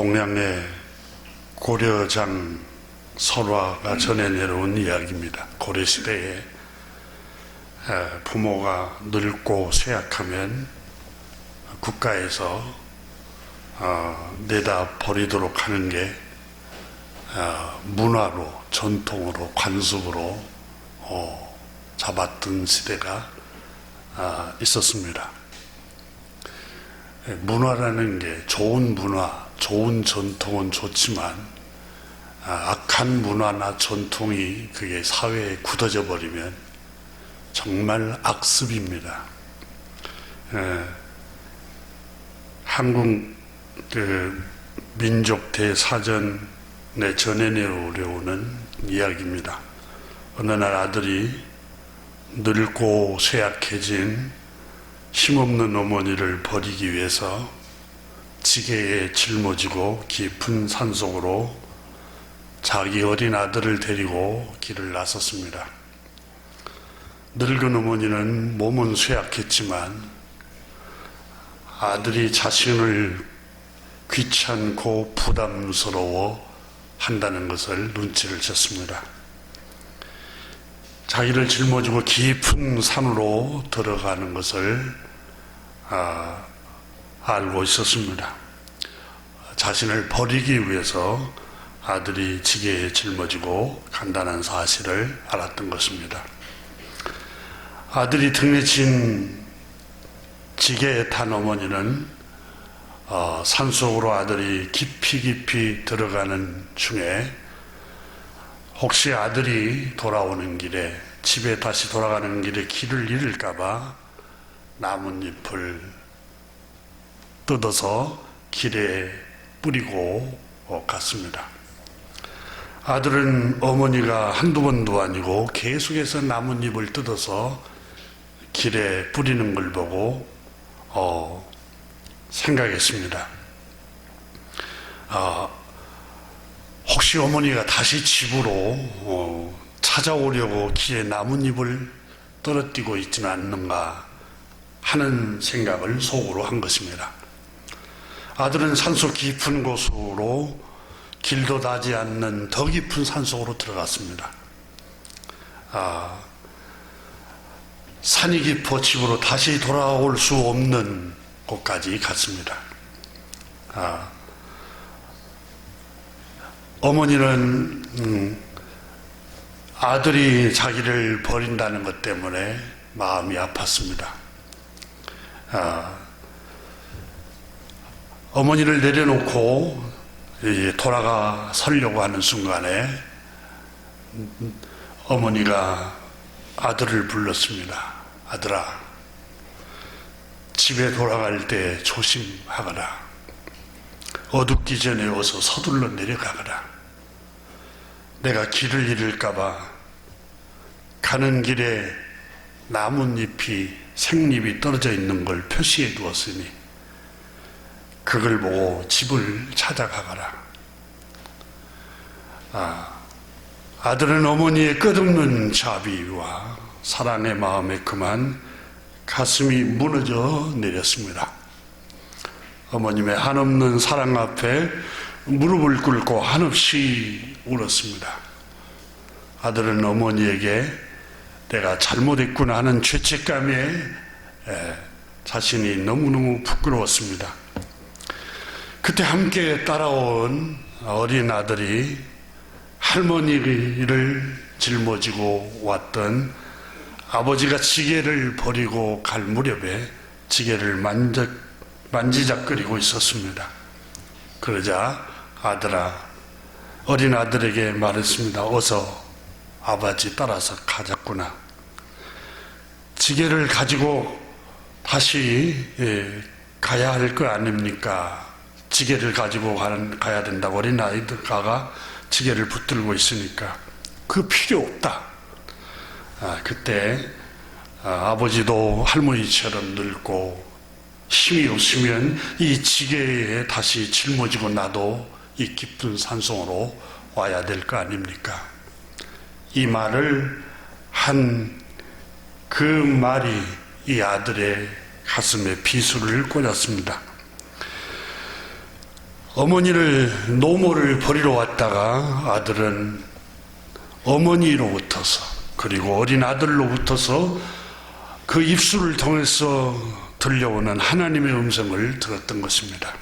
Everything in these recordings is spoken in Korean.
동양의 고려장 설화가 전해 내려온 이야기입니다. 고려시대에 부모가 늙고 쇠약하면 국가에서 내다 버리도록 하는 게 문화로, 전통으로, 관습으로 잡았던 시대가 있었습니다. 문화라는 게 좋은 문화, 좋은 전통은 좋지만 악한 문화나 전통이 그게 사회에 굳어져 버리면 정말 악습입니다. 한국 민족 대사전에 전해 내려오는 이야기입니다. 어느 날 아들이 늙고 쇠약해진 힘없는 어머니를 버리기 위해서 지게에 짊어지고 깊은 산속으로 자기 어린 아들을 데리고 길을 나섰습니다. 늙은 어머니는 몸은 쇠약했지만 아들이 자신을 귀찮고 부담스러워 한다는 것을 눈치를 챘습니다. 자기를 짊어지고 깊은 산으로 들어가는 것을 알고 있었습니다. 자신을 버리기 위해서 아들이 지게에 짊어지고 간다는 사실을 알았던 것입니다. 아들이 등에 진 지게에 탄 어머니는 산속으로 아들이 깊이 들어가는 중에 혹시 아들이 돌아오는 길에, 집에 다시 돌아가는 길에 길을 잃을까봐 나뭇잎을 뜯어서 길에 뿌리고 갔습니다. 아들은 어머니가 한두 번도 아니고 계속해서 나뭇잎을 뜯어서 길에 뿌리는 걸 보고 생각했습니다. 혹시 어머니가 다시 집으로 찾아오려고 길에 나뭇잎을 떨어뜨리고 있지는 않는가 하는 생각을 속으로 한 것입니다. 아들은 산속 깊은 곳으로 길도 닿지 않는 더 깊은 산속으로 들어갔습니다. 산이 깊어 집으로 다시 돌아올 수 없는 곳까지 갔습니다. 어머니는 아들이 자기를 버린다는 것 때문에 마음이 아팠습니다. 어머니를 내려놓고 돌아가 서려고 하는 순간에 어머니가 아들을 불렀습니다. 아들아, 집에 돌아갈 때 조심하거라. 어둡기 전에 어서 서둘러 내려가거라. 내가 길을 잃을까봐 가는 길에 나뭇잎이, 생잎이 떨어져 있는 걸 표시해 두었으니 그걸 보고 집을 찾아가거라. 아들은 어머니의 끝없는 자비와 사랑의 마음에 그만 가슴이 무너져 내렸습니다. 어머님의 한없는 사랑 앞에 무릎을 꿇고 한없이 울었습니다. 아들은 어머니에게 내가 잘못했구나 하는 죄책감에 자신이 너무너무 부끄러웠습니다. 그때 함께 따라온 어린 아들이 할머니를 짊어지고 왔던 아버지가 지게를 버리고 갈 무렵에 지게를 만지작거리고 있었습니다. 그러자 어린 아들에게 말했습니다. 어서 아버지 따라서 가자꾸나. 지게를 가지고 다시 가야 할 거 아닙니까? 지게를 가지고 가야 된다고 어린 아이가 지게를 붙들고 있으니까 그 필요 없다. 그때 아버지도 할머니처럼 늙고 힘이 없으면 이 지게에 다시 짊어지고 나도 이 깊은 산속으로 와야 될 거 아닙니까? 이 말을 한 그 말이 이 아들의 가슴에 비수를 꽂았습니다. 어머니를 노모를 버리러 왔다가 아들은 어머니로부터서 그리고 어린 아들로부터서 그 입술을 통해서 들려오는 하나님의 음성을 들었던 것입니다.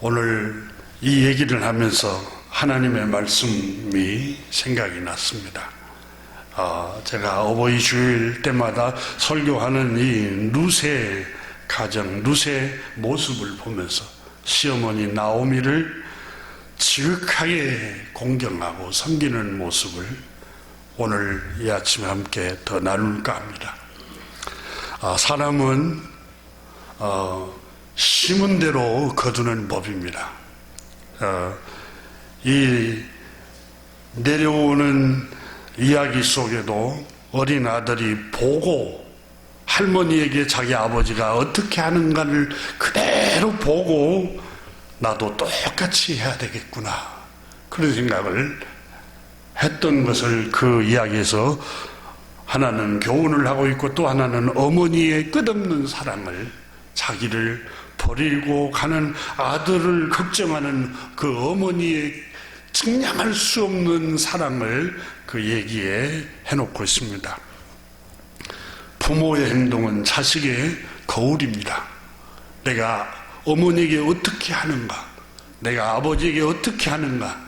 오늘 이 얘기를 하면서 하나님의 말씀이 생각이 났습니다. 제가 어버이 주일 때마다 설교하는 이 루세 가정, 루세 모습을 보면서 시어머니 나오미를 지극하게 공경하고 섬기는 모습을 오늘 이 아침에 함께 더 나눌까 합니다. 사람은 심은 대로 거두는 법입니다. 이 내려오는 이야기 속에도 어린 아들이 보고 할머니에게 자기 아버지가 어떻게 하는가를 그대로 보고 나도 똑같이 해야 되겠구나 그런 생각을 했던 것을 그 이야기에서 하나는 교훈을 하고 있고 또 하나는 어머니의 끝없는 사랑을 자기를 버리고 가는 아들을 걱정하는 그 어머니의 측량할 수 없는 사랑을 그 얘기에 해놓고 있습니다. 부모의 행동은 자식의 거울입니다. 내가 어머니에게 어떻게 하는가, 내가 아버지에게 어떻게 하는가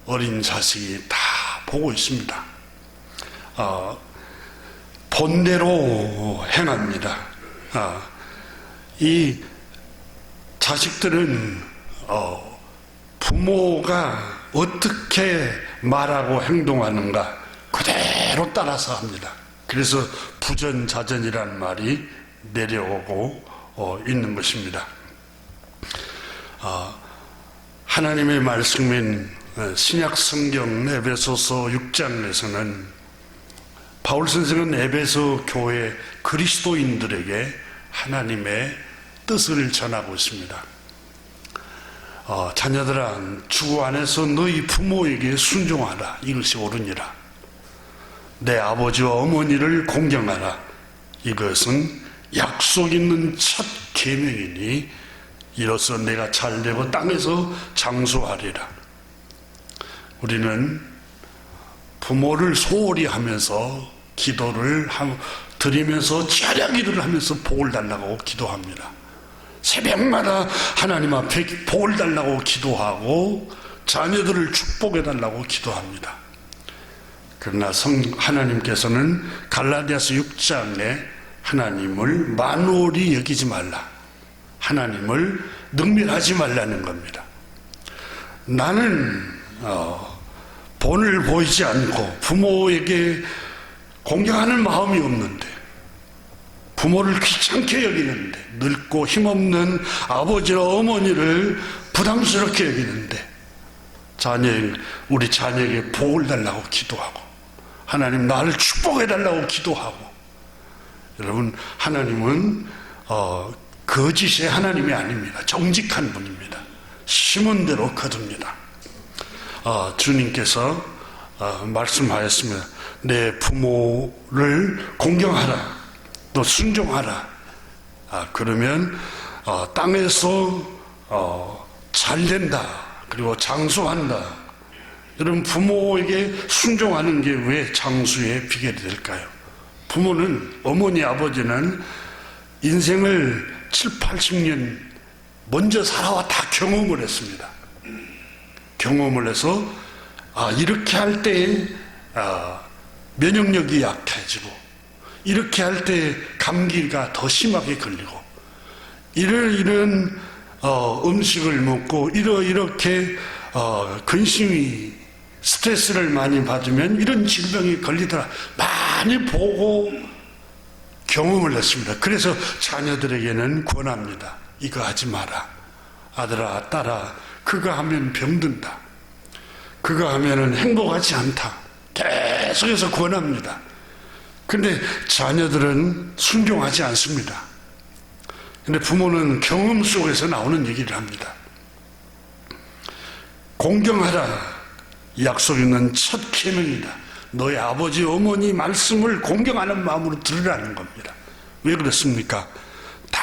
어린 자식이 다 보고 있습니다. 본대로 행합니다. 이 자식들은 부모가 어떻게 말하고 행동하는가 그대로 따라서 합니다. 그래서 부전자전이라는 말이 내려오고 있는 것입니다. 하나님의 말씀인 신약 성경 에베소서 6장에서는 바울 선생은 에베소 교회 그리스도인들에게 하나님의 뜻을 전하고 있습니다. 자녀들아 주 안에서 너희 부모에게 순종하라. 이것이 옳으니라. 내 아버지와 어머니를 공경하라. 이것은 약속 있는 첫 계명이니 이로써 내가 잘되고 땅에서 장수하리라. 우리는 부모를 소홀히 하면서 기도를 드리면서 절약기도를 하면서 복을 달라고 기도합니다. 새벽마다 하나님 앞에 복을 달라고 기도하고 자녀들을 축복해 달라고 기도합니다. 그러나 하나님께서는 갈라디아서 6장에 하나님을 만홀히 여기지 말라. 하나님을 능멸하지 말라는 겁니다. 나는 본을 보이지 않고 부모에게 공경하는 마음이 없는데 부모를 귀찮게 여기는데 늙고 힘없는 아버지와 어머니를 부담스럽게 여기는데 우리 자녀에게 복을 달라고 기도하고 하나님 나를 축복해 달라고 기도하고 여러분 하나님은 거짓의 하나님이 아닙니다. 정직한 분입니다. 심은 대로 거둡니다. 주님께서 말씀하였습니다. 내 부모를 공경하라. 또 순종하라. 그러면 땅에서 잘된다. 그리고 장수한다. 여러분 부모에게 순종하는 게 왜 장수의 비결이 될까요? 부모는 어머니 아버지는 인생을 7, 80년 먼저 살아와 다 경험을 했습니다. 경험을 해서 이렇게 할 때 면역력이 약해지고 이렇게 할 때 감기가 더 심하게 걸리고 이런 음식을 먹고 이렇게 근심이 스트레스를 많이 받으면 이런 질병이 걸리더라 많이 보고 경험을 했습니다. 그래서 자녀들에게는 권합니다. 이거 하지 마라. 아들아 딸아 그거 하면 병든다. 그거 하면은 행복하지 않다. 계속해서 권합니다. 근데 자녀들은 순종하지 않습니다. 근데 부모는 경험 속에서 나오는 얘기를 합니다. 공경하라. 약속 있는 첫 계명이다. 너의 아버지 어머니 말씀을 공경하는 마음으로 들으라는 겁니다. 왜 그렇습니까? 다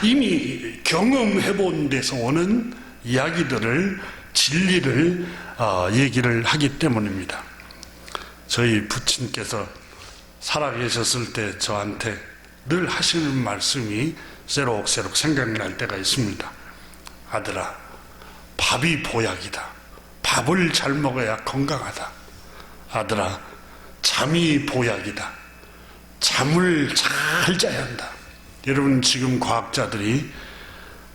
이미 경험해 본 데서 오는 이야기들을, 진리를 얘기를 하기 때문입니다. 저희 부친께서 살아계셨을 때 저한테 늘 하시는 말씀이 새록새록 생각날 때가 있습니다. 아들아, 밥이 보약이다. 밥을 잘 먹어야 건강하다. 아들아, 잠이 보약이다. 잠을 잘 자야 한다. 여러분, 지금 과학자들이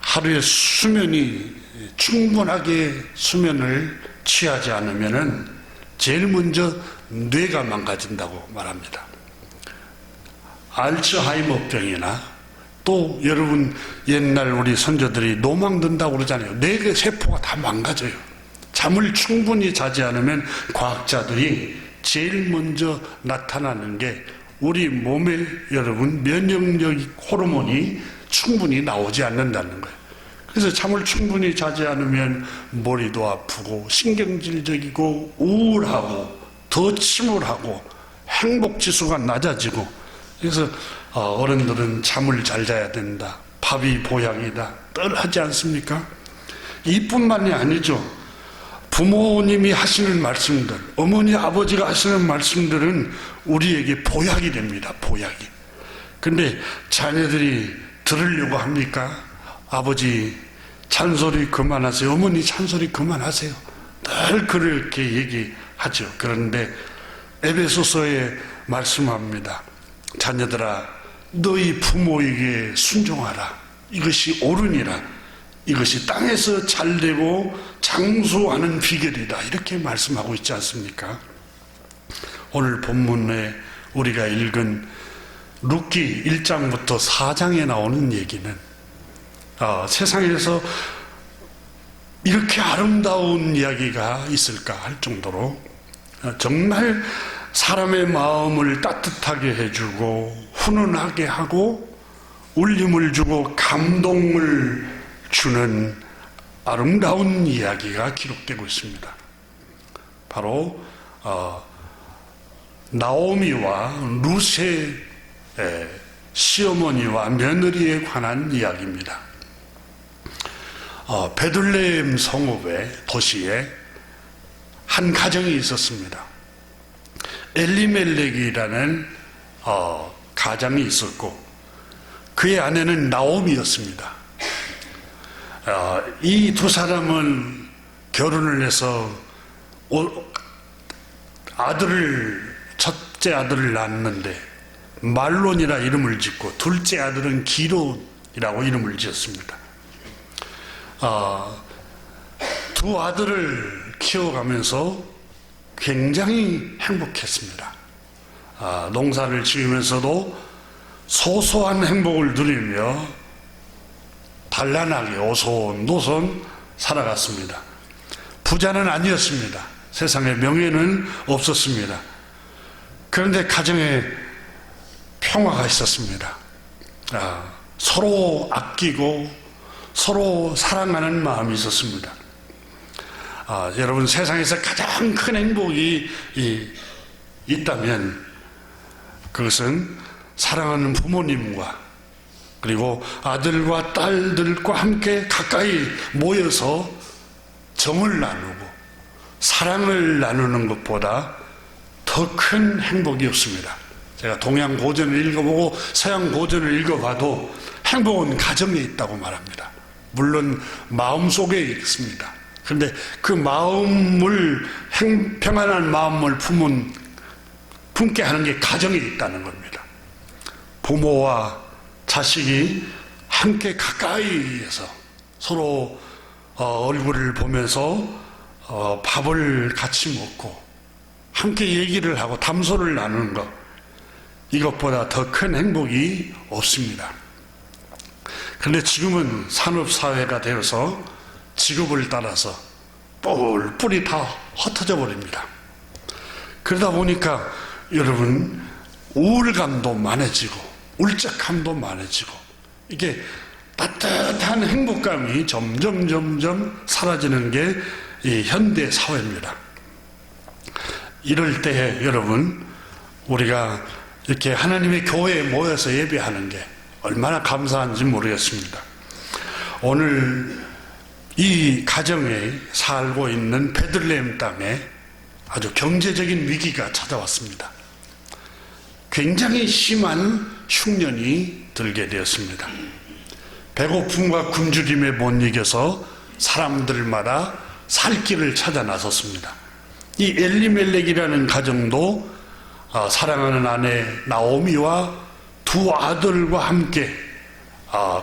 하루에 수면이 충분하게 수면을 취하지 않으면은 제일 먼저 뇌가 망가진다고 말합니다. 알츠하이머병이나 또 여러분 옛날 우리 선조들이 노망 든다고 그러잖아요. 뇌 세포가 다 망가져요. 잠을 충분히 자지 않으면 과학자들이 제일 먼저 나타나는 게 우리 몸에 여러분 면역력 호르몬이 충분히 나오지 않는다는 거예요. 그래서 잠을 충분히 자지 않으면 머리도 아프고 신경질적이고 우울하고 더 침울하고 행복지수가 낮아지고, 그래서 어른들은 잠을 잘 자야 된다. 밥이 보약이다. 늘 하지 않습니까? 이뿐만이 아니죠. 부모님이 하시는 말씀들, 어머니 아버지가 하시는 말씀들은 우리에게 보약이 됩니다. 보약이. 근데 자녀들이 들으려고 합니까? 아버지 잔소리 그만하세요. 어머니 잔소리 그만하세요. 늘 그렇게 얘기하죠. 그런데 에베소서에 말씀합니다. 자녀들아, 너희 부모에게 순종하라. 이것이 옳으니라. 이것이 땅에서 잘되고 장수하는 비결이다. 이렇게 말씀하고 있지 않습니까? 오늘 본문에 우리가 읽은 룻기 1장부터 4장에 나오는 얘기는 세상에서 이렇게 아름다운 이야기가 있을까 할 정도로 정말 사람의 마음을 따뜻하게 해주고 훈훈하게 하고 울림을 주고 감동을 주는 아름다운 이야기가 기록되고 있습니다. 바로 나오미와 룻의 시어머니와 며느리에 관한 이야기입니다. 베들레헴 성읍의 도시에 한 가정이 있었습니다. 엘리멜렉이라는 가장이 있었고 그의 아내는 나오미였습니다. 이 두 사람은 결혼을 해서 첫째 아들을 낳았는데 말론이라 이름을 짓고 둘째 아들은 기론이라고 이름을 지었습니다. 두 아들을 키워가면서 굉장히 행복했습니다. 농사를 지으면서도 소소한 행복을 누리며 단란하게 오손도손 살아갔습니다. 부자는 아니었습니다. 세상에 명예는 없었습니다. 그런데 가정에 평화가 있었습니다. 서로 아끼고 서로 사랑하는 마음이 있었습니다. 여러분, 세상에서 가장 큰 행복이 있다면 그것은 사랑하는 부모님과 그리고 아들과 딸들과 함께 가까이 모여서 정을 나누고 사랑을 나누는 것보다 더 큰 행복이 없습니다. 제가 동양 고전을 읽어보고 서양 고전을 읽어봐도 행복은 가정에 있다고 말합니다. 물론 마음속에 있습니다. 그런데 그 마음을 평안한 마음을 품게 하는 게 가정에 있다는 겁니다. 부모와 자식이 함께 가까이에서 서로 얼굴을 보면서 밥을 같이 먹고 함께 얘기를 하고 담소를 나누는 것, 이것보다 더 큰 행복이 없습니다. 그런데 지금은 산업사회가 되어서 직업을 따라서 뿔뿔이 다 흩어져 버립니다. 그러다 보니까 여러분 우울감도 많아지고 울적함도 많아지고 이게 따뜻한 행복감이 점점 사라지는 게 이 현대 사회입니다. 이럴 때 여러분 우리가 이렇게 하나님의 교회에 모여서 예배하는 게 얼마나 감사한지 모르겠습니다. 오늘 이 가정에 살고 있는 베들레헴 땅에 아주 경제적인 위기가 찾아왔습니다. 굉장히 심한 흉년이 들게 되었습니다. 배고픔과 굶주림에 못 이겨서 사람들마다 살 길을 찾아 나섰습니다. 이 엘리멜렉이라는 가정도 사랑하는 아내 나오미와 두 아들과 함께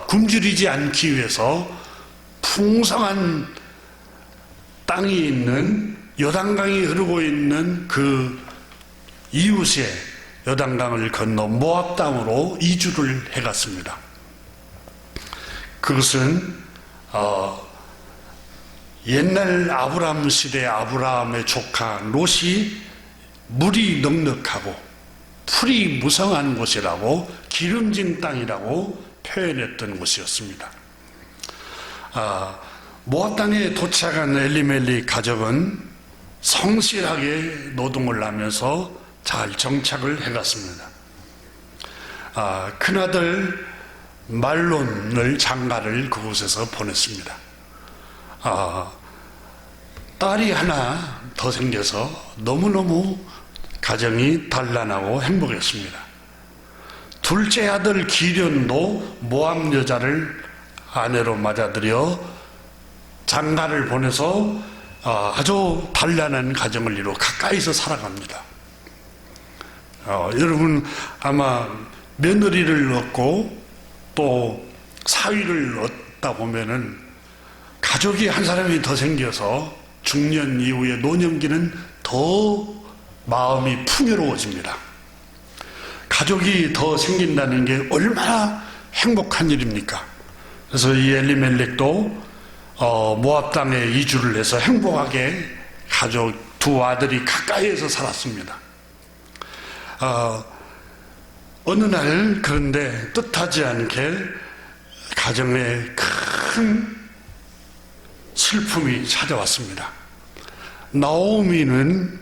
굶주리지 않기 위해서 풍성한 땅이 있는 요단강이 흐르고 있는 그 이웃의 요단강을 건너 모압 땅으로 이주를 해갔습니다. 그것은 옛날 아브라함 시대 아브라함의 조카 롯이 물이 넉넉하고 풀이 무성한 곳이라고 기름진 땅이라고 표현했던 곳이었습니다. 모압 땅에 도착한 엘리멜렉 가족은 성실하게 노동을 하면서 잘 정착을 해갔습니다. 큰아들 말론을 장가를 그곳에서 보냈습니다. 딸이 하나 더 생겨서 너무너무 가정이 단란하고 행복했습니다. 둘째 아들 기련도 모압 여자를 아내로 맞아들여 장가를 보내서 아주 단란한 가정을 이루어 가까이서 살아갑니다. 여러분 아마 며느리를 얻고 또 사위를 얻다 보면은 가족이 한 사람이 더 생겨서 중년 이후에 노년기는 더 마음이 풍요로워집니다. 가족이 더 생긴다는 게 얼마나 행복한 일입니까? 그래서 이 엘리멜렉도 모압 땅에 이주를 해서 행복하게 가족 두 아들이 가까이에서 살았습니다. 어느 날 그런데 뜻하지 않게 가정에 큰 슬픔이 찾아왔습니다. 나오미는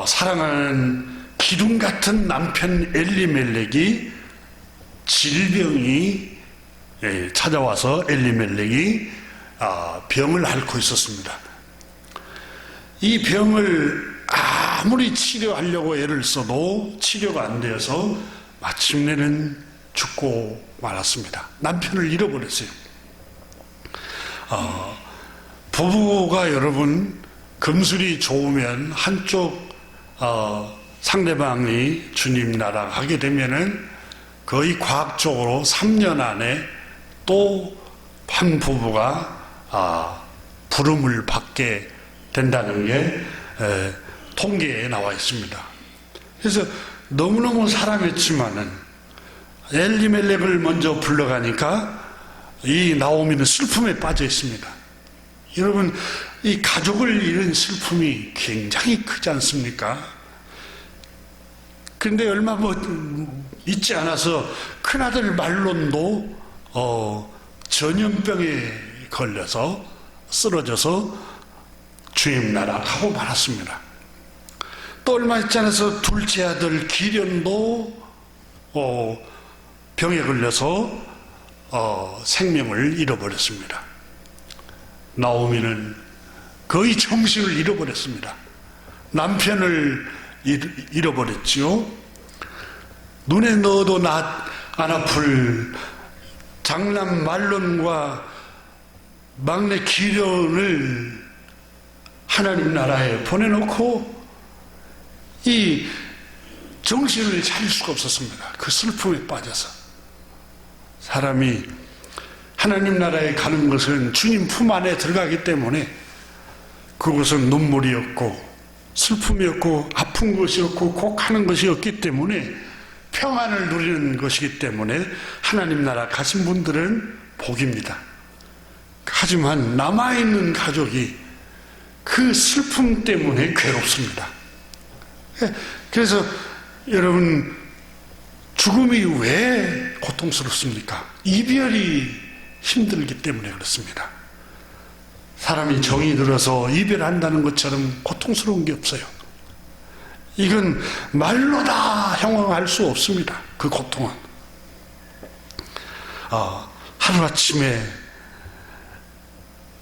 사랑하는 기둥 같은 남편 엘리멜렉이 질병이 찾아와서 엘리멜렉이 병을 앓고 있었습니다. 이 병을 아무리 치료하려고 애를 써도 치료가 안 되어서 마침내는 죽고 말았습니다. 남편을 잃어버렸어요. 부부가 여러분 금술이 좋으면 한쪽 상대방이 주님 나라 하게 되면은 거의 과학적으로 3년 안에 또 한 부부가 부름을 받게 된다는 게 통계에 나와 있습니다. 그래서 너무너무 사랑했지만은 엘리멜렉을 먼저 불러가니까 이 나오미는 슬픔에 빠져 있습니다. 여러분 이 가족을 잃은 슬픔이 굉장히 크지 않습니까? 그런데 얼마 있지 않아서 큰아들 말론도 전염병에 걸려서 쓰러져서 주님 나라 가고 말았습니다. 또 얼마 있지 않아서 둘째 아들 기련도 병에 걸려서 생명을 잃어버렸습니다. 나오미는 거의 정신을 잃어버렸습니다. 남편을 잃어버렸지요. 눈에 넣어도 안 아플 장남 말론과 막내 기련을 하나님 나라에 보내놓고 이 정신을 차릴 수가 없었습니다. 그 슬픔에 빠져서. 사람이 하나님 나라에 가는 것은 주님 품 안에 들어가기 때문에 그것은 눈물이었고 슬픔이었고 아픈 것이었고 곡하는 것이었기 때문에 평안을 누리는 것이기 때문에 하나님 나라 가신 분들은 복입니다. 하지만 남아있는 가족이 그 슬픔 때문에 괴롭습니다. 그래서 여러분 죽음이 왜 고통스럽습니까? 이별이 힘들기 때문에 그렇습니다. 사람이 정이 들어서 이별한다는 것처럼 고통스러운 게 없어요. 이건 말로 다 형용할 수 없습니다. 그 고통은. 하루아침에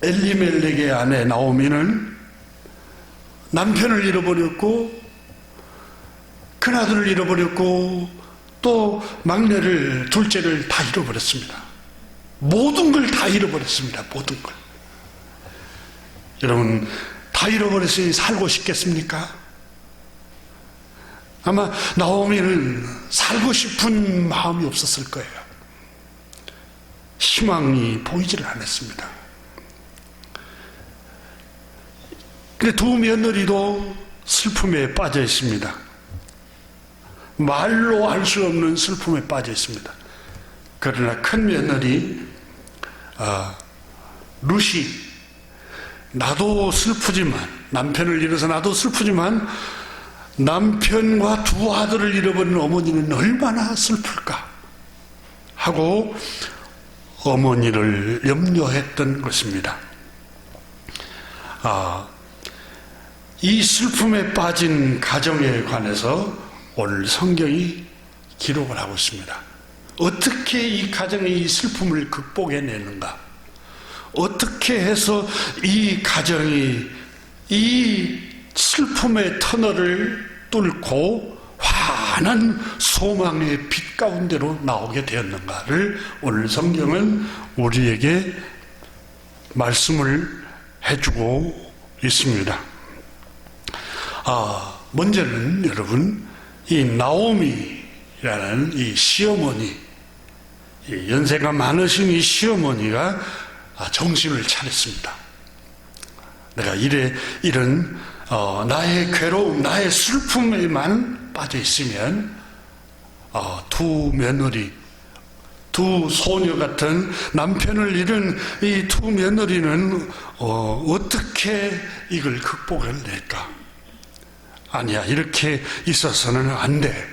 엘리멜렉의 아내 나오미는 남편을 잃어버렸고 큰아들을 잃어버렸고 또 막내를 둘째를 다 잃어버렸습니다. 모든 걸 다 잃어버렸습니다. 모든 걸. 여러분 다 잃어버렸으니 살고 싶겠습니까? 아마 나오미는 살고 싶은 마음이 없었을 거예요. 희망이 보이지를 않았습니다. 근데 두 며느리도 슬픔에 빠져 있습니다. 말로 할 수 없는 슬픔에 빠져 있습니다. 그러나 큰 며느리 룻이 나도 슬프지만 남편을 잃어서 나도 슬프지만 남편과 두 아들을 잃어버린 어머니는 얼마나 슬플까 하고 어머니를 염려했던 것입니다. 이 슬픔에 빠진 가정에 관해서 오늘 성경이 기록을 하고 있습니다. 어떻게 이 가정의 이 슬픔을 극복해내는가? 어떻게 해서 이 가정이 이 슬픔의 터널을 뚫고 환한 소망의 빛 가운데로 나오게 되었는가를 오늘 성경은 우리에게 말씀을 해주고 있습니다. 먼저는 여러분 이 나오미라는 이 시어머니, 이 연세가 많으신 이 시어머니가 정신을 차렸습니다. 내가 이런 나의 괴로움, 나의 슬픔에만 빠져 있으면 두 며느리, 두 소녀 같은 남편을 잃은 이 두 며느리는 어떻게 이걸 극복을 낼까? 아니야, 이렇게 있어서는 안 돼.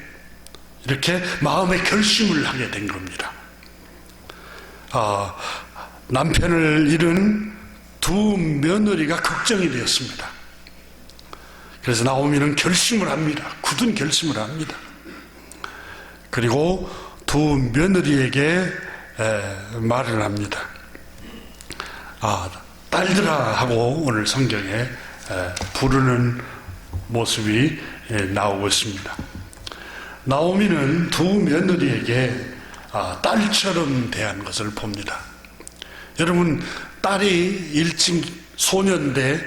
이렇게 마음의 결심을 하게 된 겁니다. 남편을 잃은 두 며느리가 걱정이 되었습니다. 그래서 나오미는 결심을 합니다. 굳은 결심을 합니다. 그리고 두 며느리에게 말을 합니다. 딸들아 하고 오늘 성경에 부르는 모습이 나오고 있습니다. 나오미는 두 며느리에게 딸처럼 대한 것을 봅니다. 여러분, 딸이 일찍 소년인데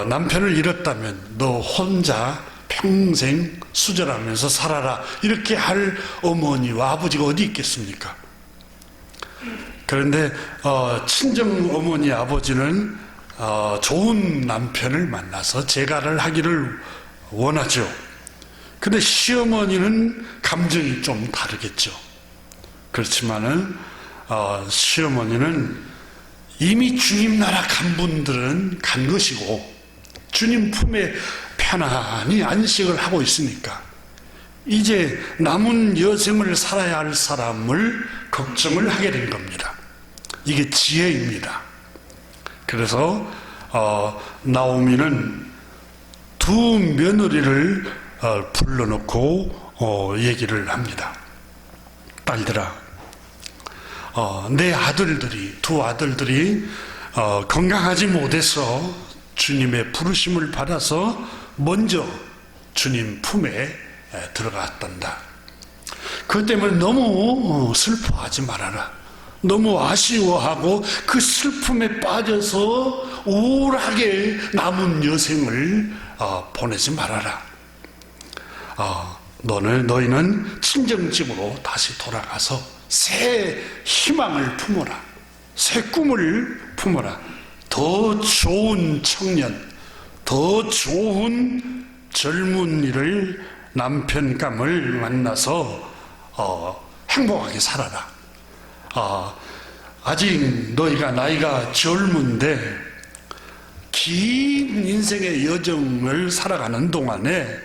남편을 잃었다면 너 혼자 평생 수절하면서 살아라 이렇게 할 어머니와 아버지가 어디 있겠습니까? 그런데 친정 어머니 아버지는 좋은 남편을 만나서 재가를 하기를 원하죠. 근데 시어머니는 감정이 좀 다르겠죠. 그렇지만은 시어머니는 이미 주님 나라 간 분들은 간 것이고 주님 품에 편안히 안식을 하고 있으니까 이제 남은 여생을 살아야 할 사람을 걱정을 하게 된 겁니다. 이게 지혜입니다. 그래서 나오미는 두 며느리를 불러놓고 얘기를 합니다. 딸들아, 내 아들들이, 두 아들들이 건강하지 못해서 주님의 부르심을 받아서 먼저 주님 품에 들어갔단다. 그것 때문에 너무 슬퍼하지 말아라. 너무 아쉬워하고 그 슬픔에 빠져서 우울하게 남은 여생을 보내지 말아라. 너희는 친정집으로 다시 돌아가서 새 희망을 품어라. 새 꿈을 품어라. 더 좋은 청년, 더 좋은 젊은이를 남편감을 만나서 행복하게 살아라. 아직 너희가 나이가 젊은데 긴 인생의 여정을 살아가는 동안에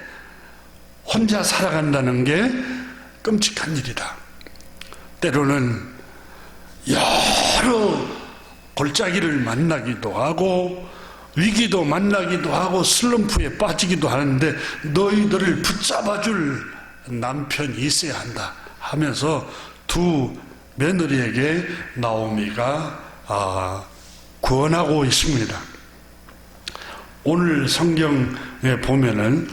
혼자 살아간다는 게 끔찍한 일이다. 때로는 여러 골짜기를 만나기도 하고 위기도 만나기도 하고 슬럼프에 빠지기도 하는데 너희들을 붙잡아줄 남편이 있어야 한다 하면서 두 며느리에게 나오미가 구원하고 있습니다. 오늘 성경에 보면은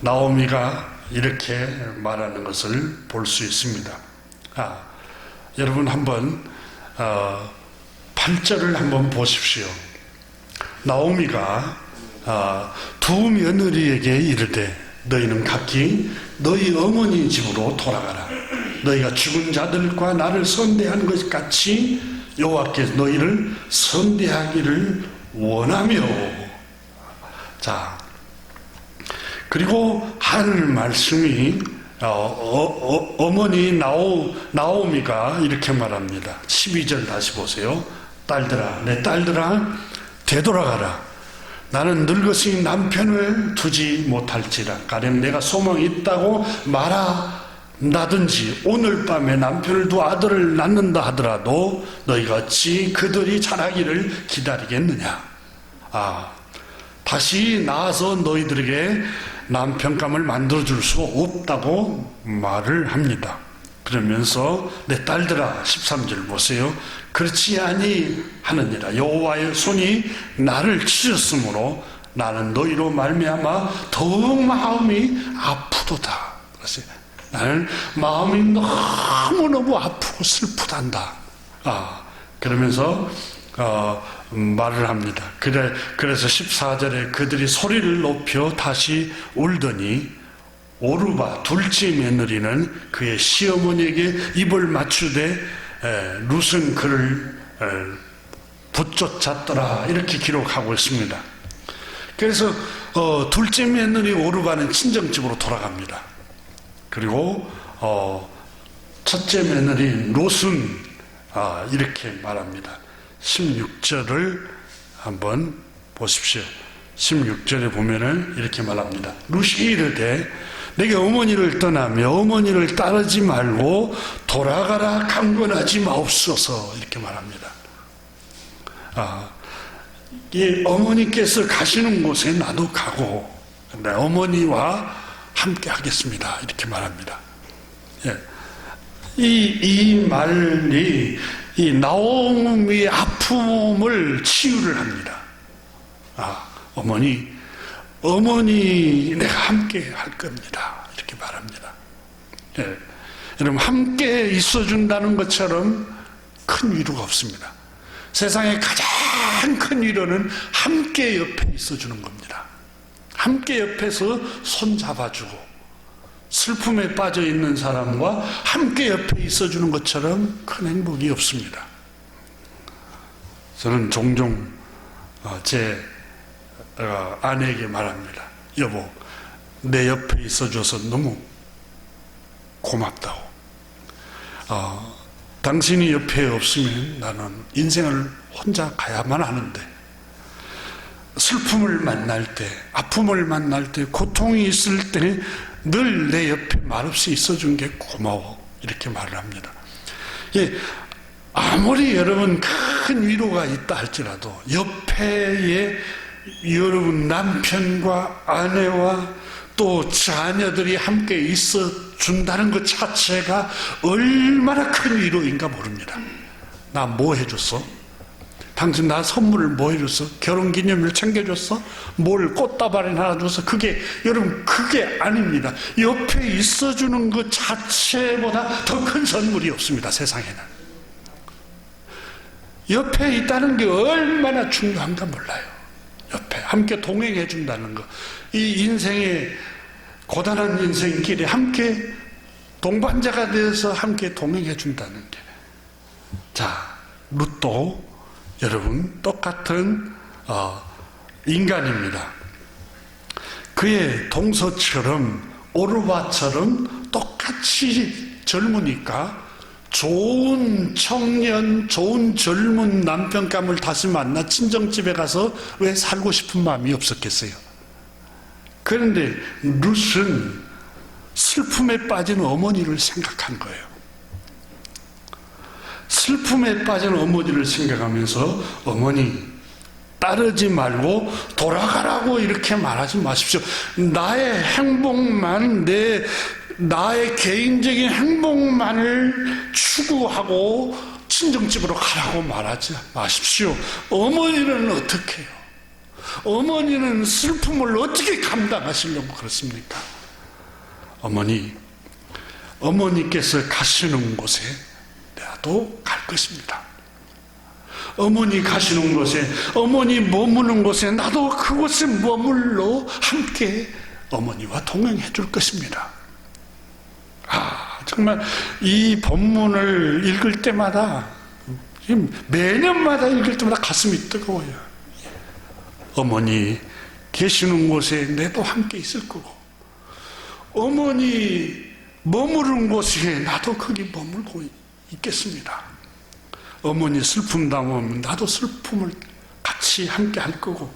나오미가 이렇게 말하는 것을 볼 수 있습니다. 여러분 한번 8절을 한번 보십시오. 나오미가 두 며느리에게 이르되 너희는 각기 너희 어머니 집으로 돌아가라. 너희가 죽은 자들과 나를 선대한 것 같이 여호와께서 너희를 선대하기를 원하며. 자, 그리고 하늘 말씀이 어머니 나오미가 이렇게 말합니다. 12절 다시 보세요. 딸들아, 내 딸들아, 되돌아가라. 나는 늙었으니 남편을 두지 못할지라. 가령 내가 소망이 있다고 말한다든지 오늘 밤에 남편을 두 아들을 낳는다 하더라도 너희가 어찌 그들이 자라기를 기다리겠느냐. 다시 나와서 너희들에게 남편감을 만들어줄 수 없다고 말을 합니다. 그러면서 내 딸들아 13절 보세요. 그렇지 아니하느니라. 여호와의 손이 나를 치셨으므로 나는 너희로 말미암아 더욱 마음이 아프도다. 나는 마음이 너무너무 아프고 슬프단다. 그러면서 말을 합니다. 그래서 14절에 그들이 소리를 높여 다시 울더니 오르바 둘째 며느리는 그의 시어머니에게 입을 맞추되 룻은 그를 붙쫓았더라. 이렇게 기록하고 있습니다. 그래서 둘째 며느리 오르바는 친정집으로 돌아갑니다. 그리고 첫째 며느리 롯은 이렇게 말합니다. 16절을 한번 보십시오. 16절에 보면은 이렇게 말합니다. 룻이 이르되 내게 어머니를 떠나며 어머니를 따르지 말고 돌아가라 강권하지 마옵소서. 이렇게 말합니다. 이 어머니께서 가시는 곳에 나도 가고 내 어머니와 함께 하겠습니다. 이렇게 말합니다. 이 말이 이 나오미의 아픔을 치유를 합니다. 어머니 내가 함께 할 겁니다. 이렇게 말합니다. 여러분 함께 있어준다는 것처럼 큰 위로가 없습니다. 세상에 가장 큰 위로는 함께 옆에 있어주는 겁니다. 함께 옆에서 손 잡아주고 슬픔에 빠져 있는 사람과 함께 옆에 있어주는 것처럼 큰 행복이 없습니다. 저는 종종 제 아내에게 말합니다. 여보, 내 옆에 있어줘서 너무 고맙다고. 당신이 옆에 없으면 나는 인생을 혼자 가야만 하는데 슬픔을 만날 때, 아픔을 만날 때, 고통이 있을 때 늘 내 옆에 말없이 있어준 게 고마워. 이렇게 말을 합니다. 아무리 여러분 큰 위로가 있다 할지라도 옆에 여러분 남편과 아내와 또 자녀들이 함께 있어 준다는 것 자체가 얼마나 큰 위로인가 모릅니다. 나 뭐 해줬어? 당신 나 선물을 뭐 해줬어? 결혼기념일 챙겨줬어? 뭘 꽃다발에 하나 줬어? 여러분 그게 아닙니다. 옆에 있어주는 것 자체보다 더 큰 선물이 없습니다. 세상에는. 옆에 있다는 게 얼마나 중요한가 몰라요. 옆에 함께 동행해 준다는 거. 이 인생의 고단한 인생길에 함께 동반자가 되어서 함께 동행해 준다는 게. 자, 룻도 여러분 똑같은 인간입니다. 그의 동서처럼 오르바처럼 똑같이 젊으니까 좋은 청년, 좋은 젊은 남편감을 다시 만나 친정집에 가서 왜 살고 싶은 마음이 없었겠어요? 그런데 룻은 슬픔에 빠진 어머니를 생각한 거예요. 슬픔에 빠진 어머니를 생각하면서 어머니 따르지 말고 돌아가라고 이렇게 말하지 마십시오. 나의 행복만 내 나의 개인적인 행복만을 추구하고 친정집으로 가라고 말하지 마십시오. 어머니는 어떻게 해요? 어머니는 슬픔을 어떻게 감당하시려고 그렇습니까? 어머니께서 가시는 곳에 나도 갈 것입니다. 어머니 가시는 곳에, 어머니 머무는 곳에 나도 그곳에 머물러 함께 어머니와 동행해 줄 것입니다. 정말 이 본문을 읽을 때마다, 매년마다 읽을 때마다 가슴이 뜨거워요. 어머니 계시는 곳에 내도 함께 있을 거고, 어머니 머무른 곳에 나도 거기 머물고 있겠습니다. 어머니 슬픔 당하면 나도 슬픔을 같이 함께 할 거고,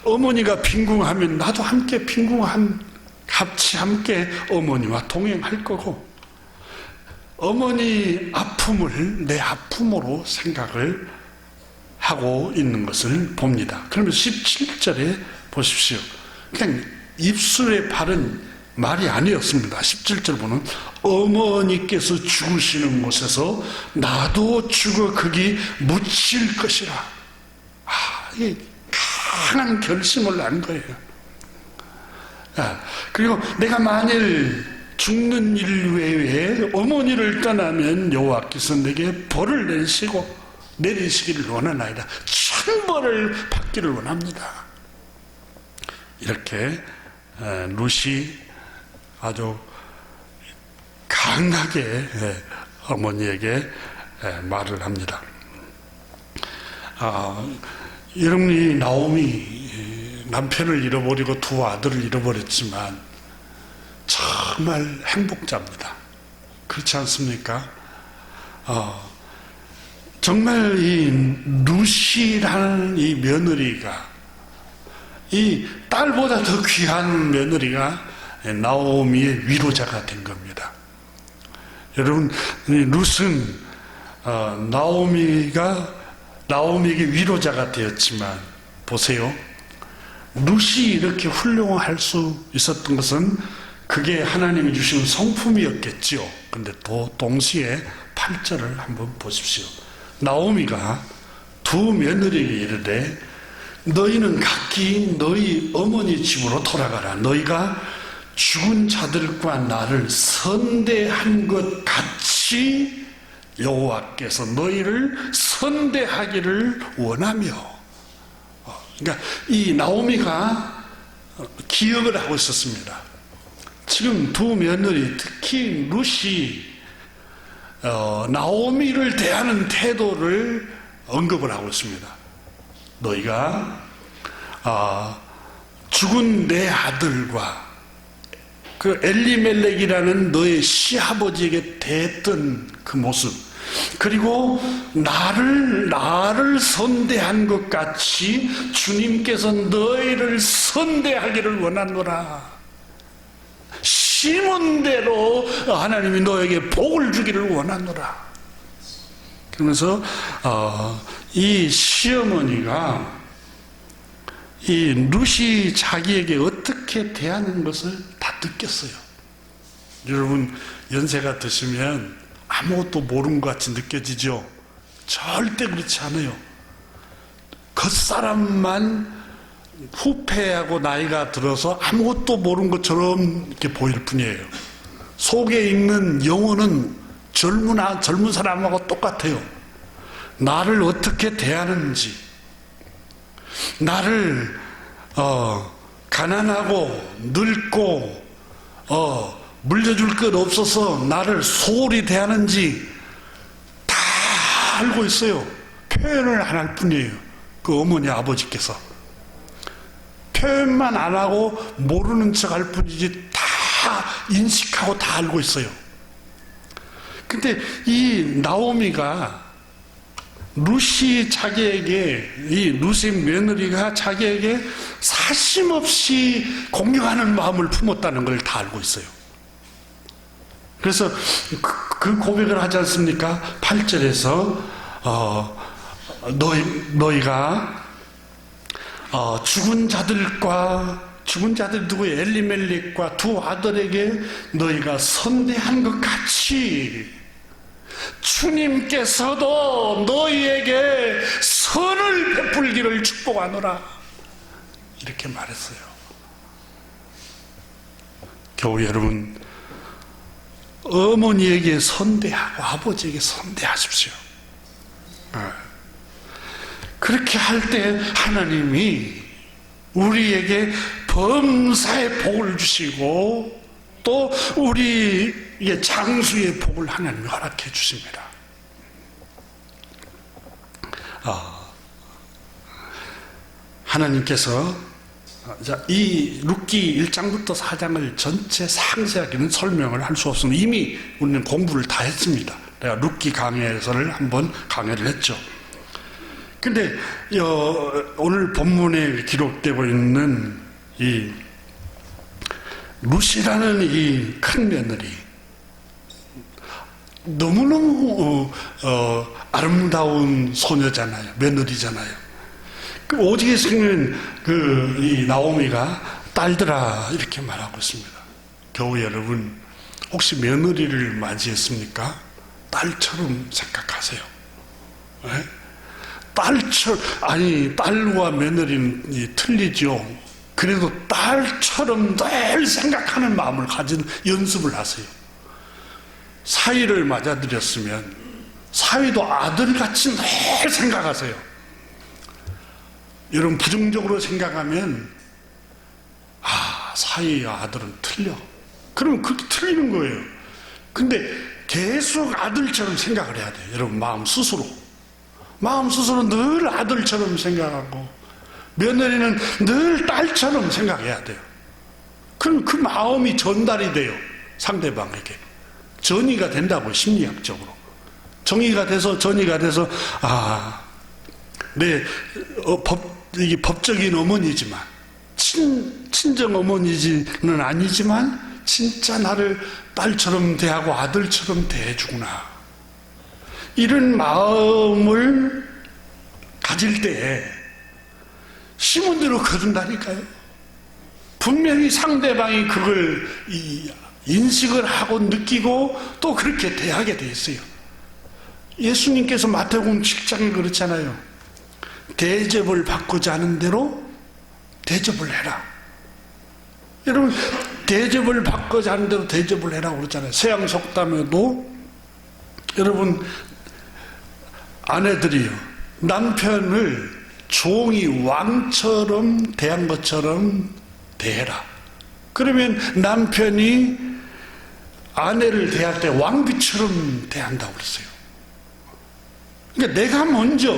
어머니가 빈궁하면 나도 함께 같이 함께 어머니와 동행할 거고, 어머니 아픔을 내 아픔으로 생각을 하고 있는 것을 봅니다. 그러면 17절에 보십시오. 그냥 입술에 바른 말이 아니었습니다. 17절 보면 어머니께서 죽으시는 곳에서 나도 죽어 거기 묻힐 것이라. 이게 강한 결심을 한 거예요. 그리고 내가 만일 죽는 일 외에 어머니를 떠나면 여호와께서 내게 벌을 내리시기를 원하나이다. 천벌을 받기를 원합니다. 이렇게 룻이 아주 강하게 어머니에게 말을 합니다. 여러분이 나오미 남편을 잃어버리고 두 아들을 잃어버렸지만 정말 행복자입니다. 그렇지 않습니까? 정말 이 룻이라는 이 며느리가, 이 딸보다 더 귀한 며느리가 나오미의 위로자가 된 겁니다. 여러분, 룻은 나오미에게 위로자가 되었지만 보세요. 룻이 이렇게 훌륭할 수 있었던 것은 그게 하나님이 주신 성품이었겠지요. 근데 또 동시에 8절을 한번 보십시오. 나오미가 두 며느리에게 이르되 너희는 각기 너희 어머니 집으로 돌아가라. 너희가 죽은 자들과 나를 선대한 것 같이 여호와께서 너희를 선대하기를 원하며. 그러니까 이 나오미가 기억을 하고 있었습니다. 지금 두 며느리, 특히 룻이 나오미를 대하는 태도를 언급을 하고 있습니다. 너희가 죽은 내 아들과 그 엘리멜렉이라는 너의 시아버지에게 대했던 그 모습, 그리고 나를 선대한 것 같이 주님께서 너희를 선대하기를 원하노라. 심은 대로 하나님이 너에게 복을 주기를 원하노라. 그러면서 이 시어머니가 이 룻이 자기에게 어떻게 대하는 것을 다 느꼈어요. 여러분, 연세가 드시면 아무것도 모르는 것 같이 느껴지죠? 절대 그렇지 않아요. 겉사람만 후패하고 나이가 들어서 아무것도 모르는 것처럼 이렇게 보일 뿐이에요. 속에 있는 영혼은 젊은 사람하고 똑같아요. 나를 어떻게 대하는지, 나를 가난하고 늙고 물려줄 것 없어서 나를 소홀히 대하는지 다 알고 있어요. 표현을 안 할 뿐이에요. 그 어머니 아버지께서 표현만 안 하고 모르는 척 할 뿐이지 다 인식하고 다 알고 있어요. 근데 이 나오미가 룻이 이 룻의 며느리가 자기에게 사심없이 공경하는 마음을 품었다는 걸 다 알고 있어요. 그래서 그 고백을 하지 않습니까? 8절에서 너희가 죽은 자들과 죽은 자들이 누구예요? 엘리멜렉과 두 아들에게 너희가 선대한 것 같이 주님께서도 너희에게 선을 베풀기를 축복하노라, 이렇게 말했어요. 교우 여러분, 어머니에게 선대하고 아버지에게 선대하십시오. 그렇게 할 때 하나님이 우리에게 범사의 복을 주시고 또 우리의 장수의 복을 하나님이 허락해 주십니다. 하나님께서 이 룻기 1장부터 4장을 전체 상세하게는 설명을 할 수 없으면 이미 우리는 공부를 다 했습니다. 내가 룻기 강해서를 한번 강해를 했죠. 근데 오늘 본문에 기록되고 있는 이 룻이라는 이 큰 며느리, 너무너무 아름다운 소녀잖아요. 며느리잖아요. 그 오직에 생긴 이 나오미가 딸들아, 이렇게 말하고 있습니다. 교우 여러분, 혹시 며느리를 맞이했습니까? 딸처럼 생각하세요. 네? 딸과 며느리는 틀리죠. 그래도 딸처럼 늘 생각하는 마음을 가진 연습을 하세요. 사위를 맞아들였으면 사위도 아들같이 늘 생각하세요. 여러분, 부정적으로 생각하면 사위와 아들은 틀려. 그러면 그렇게 틀리는 거예요. 근데 계속 아들처럼 생각을 해야 돼요. 여러분, 마음 스스로 늘 아들처럼 생각하고 며느리는 늘 딸처럼 생각해야 돼요. 그럼 그 마음이 전달이 돼요. 상대방에게 전이가 된다고, 심리학적으로 정의가 돼서 전이가 돼서 이게 법적인 어머니지만 친정 어머니는 아니지만 진짜 나를 딸처럼 대하고 아들처럼 대해주구나, 이런 마음을 가질 때에 심은 대로 거둔다니까요. 분명히 상대방이 그걸 인식을 하고 느끼고 또 그렇게 대하게 돼 있어요. 예수님께서 마태복음 7장에 그렇잖아요. 대접을 받고자 하는 대로 대접을 해라. 여러분, 대접을 받고자 하는 대로 대접을 해라고 그러잖아요. 서양 속담에도 여러분, 아내들이요, 남편을 종이 왕처럼 대한 것처럼 대해라. 그러면 남편이 아내를 대할 때 왕비처럼 대한다고 그랬어요. 그러니까 내가 먼저,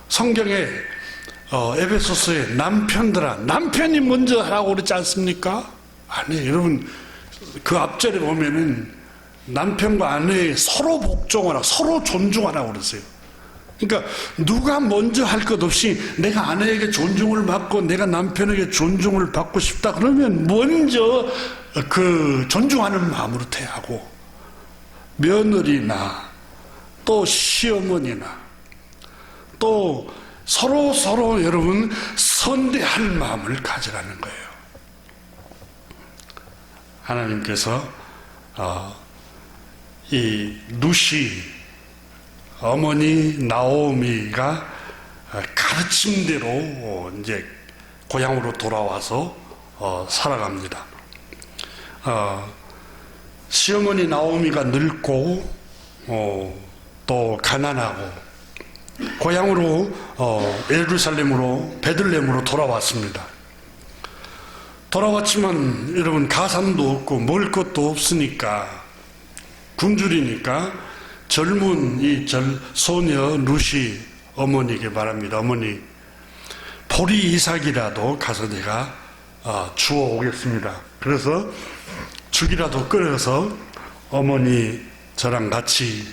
성경에 에베소서에 남편들아, 남편이 먼저 하라고 그러지 않습니까? 아니에요. 여러분, 그 앞절에 보면은 남편과 아내 서로 복종하라, 서로 존중하라고 그랬어요. 그러니까 누가 먼저 할 것 없이 내가 아내에게 존중을 받고 내가 남편에게 존중을 받고 싶다 그러면 먼저 그 존중하는 마음으로 대하고, 며느리나 또 시어머니나 또 서로 여러분 선대할 마음을 가져가는 거예요. 하나님께서 이 룻이, 어머니 나오미가 가르침대로 이제 고향으로 돌아와서 살아갑니다. 시어머니 나오미가 늙고 또 가난하고 고향으로 예루살렘으로, 베들레헴으로 돌아왔습니다. 돌아왔지만 여러분, 가산도 없고 먹을 것도 없으니까, 굶주리니까 젊은 이 소녀 룻이 어머니에게 말합니다. 어머니, 보리 이삭이라도 가서 내가 주워 오겠습니다. 그래서 죽이라도 끓여서 어머니 저랑 같이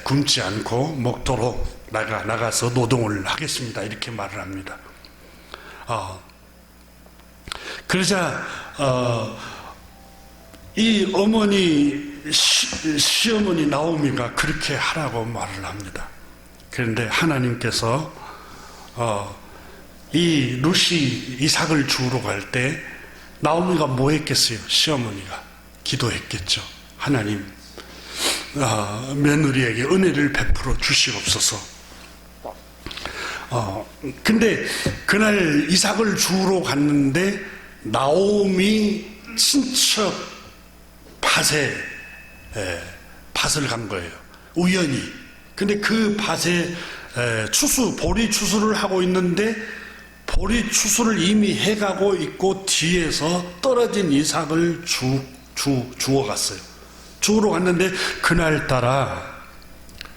굶지 않고 먹도록 나가서 노동을 하겠습니다. 이렇게 말을 합니다. 그러자 이 시어머니 나오미가 그렇게 하라고 말을 합니다. 그런데 하나님께서 이 루시 이삭을 주우러 갈 때 나오미가 뭐 했겠어요? 시어머니가 기도했겠죠. 하나님, 며느리에게 은혜를 베풀어 주시옵소서. 근데 그날 이삭을 주우러 갔는데 나오미 친척 밭에 밭을 간 거예요. 우연히. 근데 그 밭에 보리 추수를 하고 있는데 보리 추수를 이미 해가고 있고 뒤에서 떨어진 이삭을 주워 갔어요. 주우러 갔는데 그날따라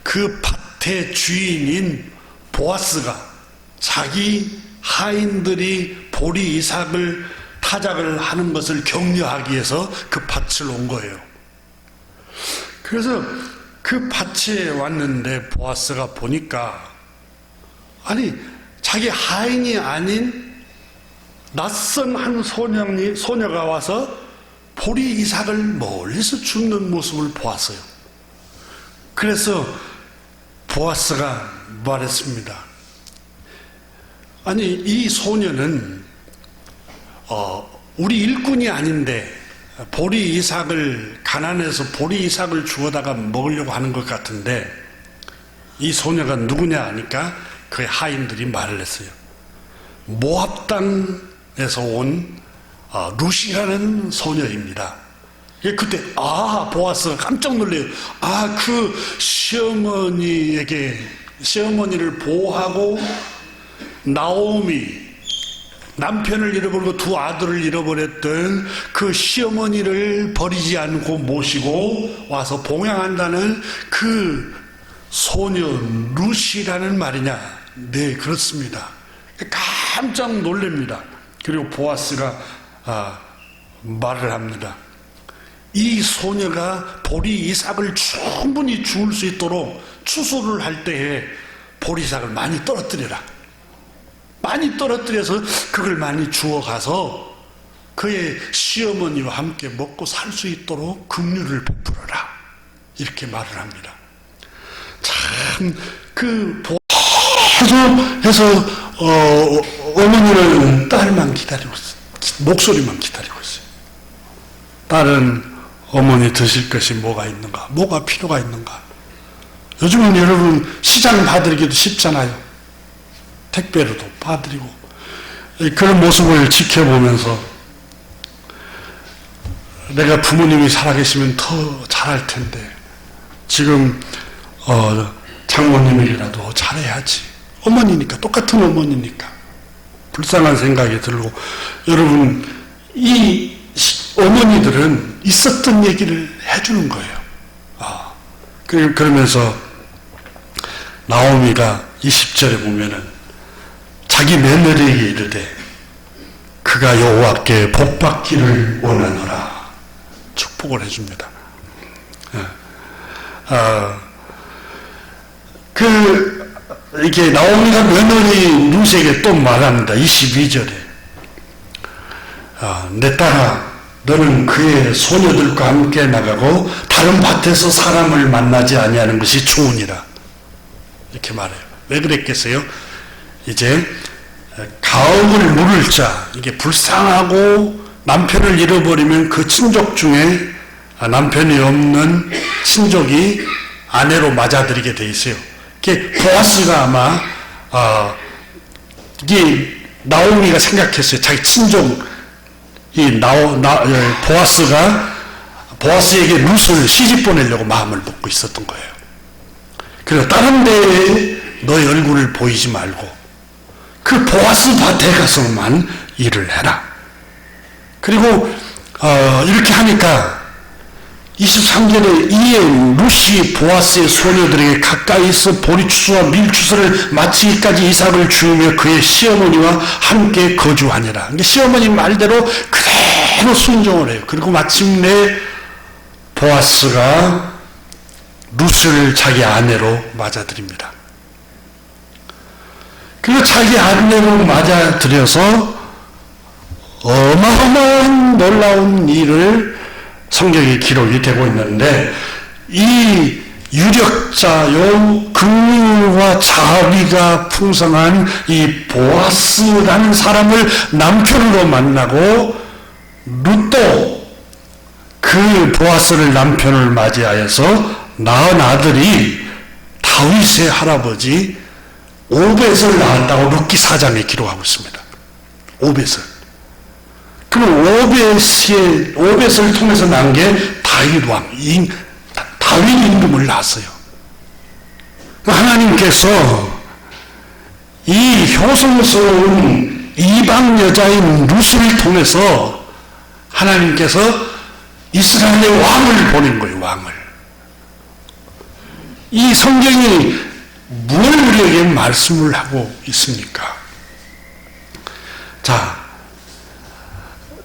그 밭의 주인인 보아스가 자기 하인들이 보리 이삭을 타작을 하는 것을 격려하기 위해서 그 밭을 온 거예요. 그래서 그 밭에 왔는데 보아스가 보니까 아니 자기 하인이 아닌 낯선 한 소녀가 와서 보리 이삭을 멀리서 줍는 모습을 보았어요. 그래서 보아스가 말했습니다. 아니 이 소녀는 우리 일꾼이 아닌데 보리 이삭을 가난해서 보리 이삭을 주워다가 먹으려고 하는 것 같은데 이 소녀가 누구냐 하니까 그의 하인들이 말을 했어요. 모압 땅에서 온 루시라는 소녀입니다. 그때 보아스가 깜짝 놀래요. 그 시어머니를 보호하고 나오미 남편을 잃어버리고 두 아들을 잃어버렸던 그 시어머니를 버리지 않고 모시고 와서 봉양한다는 그 소녀 루시라는 말이냐? 네, 그렇습니다. 깜짝 놀랍니다. 그리고 보아스가 말을 합니다. 이 소녀가 보리 이삭을 충분히 주울 수 있도록 추수를 할 때에 보리 이삭을 많이 떨어뜨려라. 많이 떨어뜨려서 그걸 많이 주워가서 그의 시어머니와 함께 먹고 살 수 있도록 긍휼을 베풀어라. 이렇게 말을 합니다. 참, 해서 어머니는 딸만 기다리고 있어요. 목소리만 기다리고 있어요. 딸은 어머니 드실 것이 뭐가 있는가? 뭐가 필요가 있는가? 요즘은 여러분 시장 봐드리기도 쉽잖아요. 택배로도 봐드리고 그런 모습을 지켜보면서 내가 부모님이 살아계시면 더 잘할 텐데 지금 장모님이라도 잘해야지. 어머니니까, 똑같은 어머니니까 불쌍한 생각이 들고, 여러분 이 어머니들은 있었던 얘기를 해주는 거예요. 그러면서 나오미가 20절에 보면은 자기 며느리에게 이르되 그가 여호와께 복받기를 원하노라 축복을 해줍니다. 이게 나오미가 며느리 루시에게 또 말합니다. 22절에 내 딸아 너는 그의 소녀들과 함께 나가고 다른 밭에서 사람을 만나지 아니하는 것이 좋으니라 이렇게 말해요. 왜 그랬겠어요? 이제 가업을 물을 자, 이게 불쌍하고 남편을 잃어버리면 그 친족 중에 남편이 없는 친족이 아내로 맞아들이게 돼 있어요. 이게 보아스가 아마 이게 나오미가 생각했어요. 자기 친족 보아스가 보아스에게 룻을 시집 보내려고 마음을 먹고 있었던 거예요. 그래서 다른 데에 너의 얼굴을 보이지 말고 그 보아스 밭에 가서만 일을 해라. 그리고 이렇게 하니까 23절에 이에 룻이 보아스의 소녀들에게 가까이서 보리추수와 밀추수를 마치기까지 이삭을 주우며 그의 시어머니와 함께 거주하니라. 시어머니 말대로 그대로 순종을 해요. 그리고 마침내 보아스가 룻을 자기 아내로 맞아들입니다. 그리고 자기 아내로 맞아들여서 어마어마한 놀라운 일을 성경에 기록이 되고 있는데 이 유력자요 긍휼과 자비가 풍성한 이 보아스라는 사람을 남편으로 만나고 룻도 그 보아스를 남편을 맞이하여서 낳은 아들이 다윗의 할아버지 오벳을 낳았다고 룻기 4장에 기록하고 있습니다. 오벳을. 그럼 오벳을 통해서 난 게 다윗 왕, 다윗 임금을 낳았어요. 하나님께서 이 효성스러운 이방 여자인 룻을 통해서 하나님께서 이스라엘의 왕을 보낸 거예요. 왕을. 이 성경이 뭘 우리에게 말씀을 하고 있습니까? 자,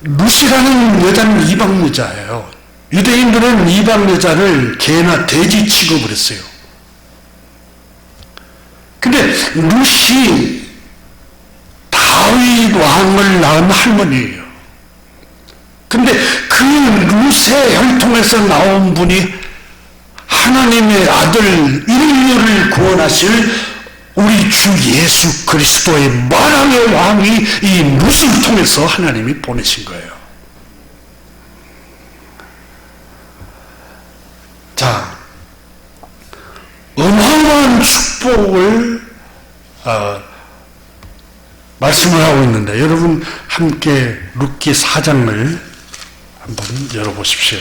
룻이라는 여자는 이방 여자예요. 유대인들은 이방 여자를 개나 돼지 취급을 했어요. 근데 룻이 다윗 왕을 낳은 할머니예요. 근데 그 룻의 혈통에서 나온 분이 하나님의 아들 인류를 구원하실 우리 주 예수 그리스도의 만왕의 왕이 이 룻을 통해서 하나님이 보내신 거예요. 자, 어마어마한 축복을 말씀을 하고 있는데 여러분 함께 룻기 4장을 한번 열어보십시오.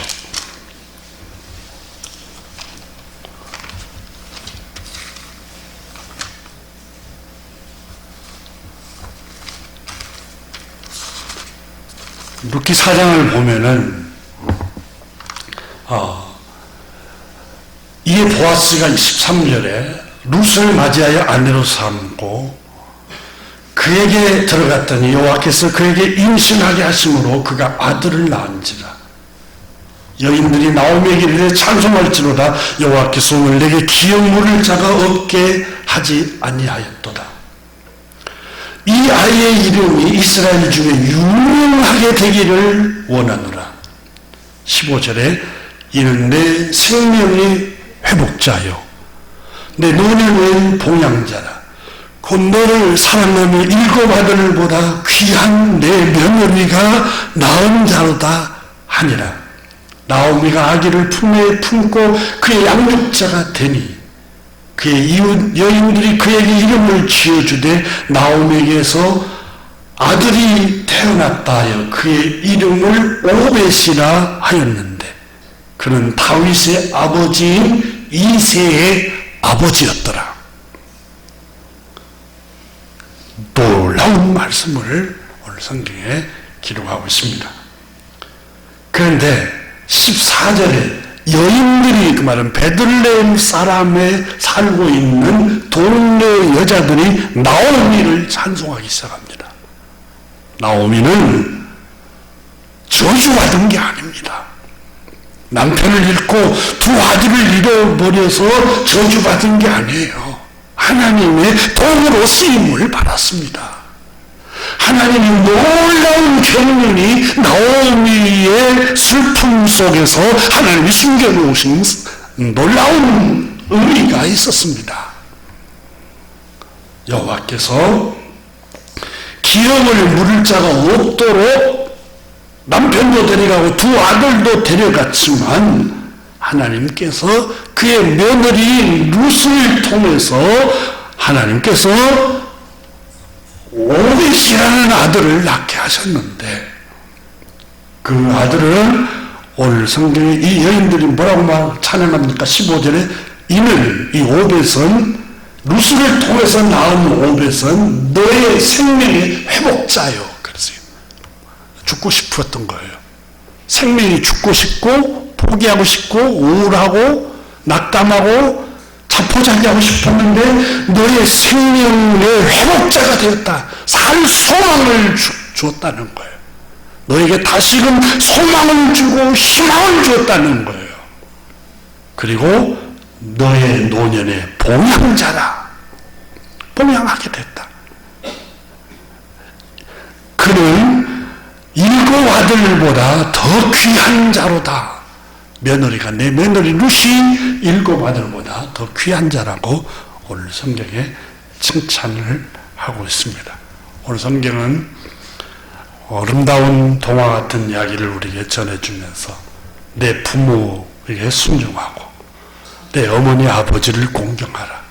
룻기 4장을 보면은 이에 보아스가 13절에 룻을 맞이하여 아내로 삼고 그에게 들어갔더니 여호와께서 그에게 임신하게 하심으로 그가 아들을 낳은지라. 여인들이 나오미에게 이르되 찬송할지로다. 여호와께서 오늘 내게 기업 물을 자가 없게 하지 아니하였도다. 이 아이의 이름이 이스라엘 중에 유명하게 되기를 원하노라. 15절에 이는 내 생명의 회복자요 내 노년의 봉양자라. 곧 너를 사랑하며 일곱 아들보다 귀한 내 며느리가 낳은 자로다 하니라. 나오미가 아기를 품에 품고 그의 양육자가 되니 그의 이웃 여인들이 그에게 이름을 지어주되 나오미에게서 아들이 태어났다 하여 그의 이름을 오벳이라 하였는데 그는 다윗의 아버지인 이새의 아버지였더라. 놀라운 말씀을 오늘 성경에 기록하고 있습니다. 그런데 14절에 여인들이, 그 말은 베들레헴 사람에 살고 있는 동네 여자들이 나오미를 찬송하기 시작합니다. 나오미는 저주받은 게 아닙니다. 남편을 잃고 두 아들을 잃어버려서 저주받은 게 아니에요. 하나님의 도구로 쓰임을 받았습니다. 하나님이 놀라운 경륜이 나오미의 슬픔 속에서 하나님이 숨겨놓으신 놀라운 의미가 있었습니다. 여호와께서 기업을 물을 자가 없도록 남편도 데려가고 두 아들도 데려갔지만 하나님께서 그의 며느리인 룻을 통해서 하나님께서 오벳이라는 아들을 낳게 하셨는데 그 아들은 오늘 성경에 이 여인들이 뭐라고 찬양합니까? 15절에 이는 이 오벳은 룻을 통해서 낳은 오벳은 너의 생명의 회복자요. 그랬어요. 죽고 싶었던 거예요. 생명이 죽고 싶고 포기하고 싶고 우울하고 낙담하고 자포자기하고 싶었는데 너의 생명의 회복자가 되었다. 살 소망을 주었다는 거예요. 너에게 다시금 소망을 주고 희망을 주었다는 거예요. 그리고 너의 노년의 봉양자라. 봉양하게 됐다. 그는 일곱 아들보다 더 귀한 자로다. 며느리가 내 며느리 룻이 일곱 아들보다 더 귀한 자라고 오늘 성경에 칭찬을 하고 있습니다. 오늘 성경은 아름다운 동화 같은 이야기를 우리에게 전해주면서 내 부모에게 순종하고 내 어머니 아버지를 공경하라.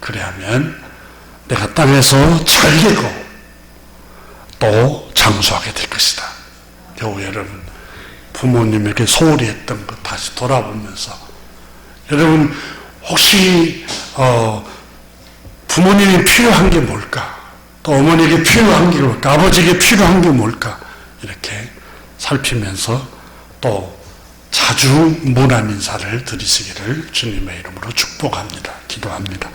그래야면 내가 땅에서 잘 되고 또 장수하게 될 것이다. 겨우 여러분 부모님에게 소홀히 했던 것 다시 돌아보면서 여러분 혹시 부모님이 필요한 게 뭘까? 또 어머니에게 필요한 게 뭘까? 아버지에게 필요한 게 뭘까? 이렇게 살피면서 또 자주 문안 인사를 드리시기를 주님의 이름으로 축복합니다. 기도합니다.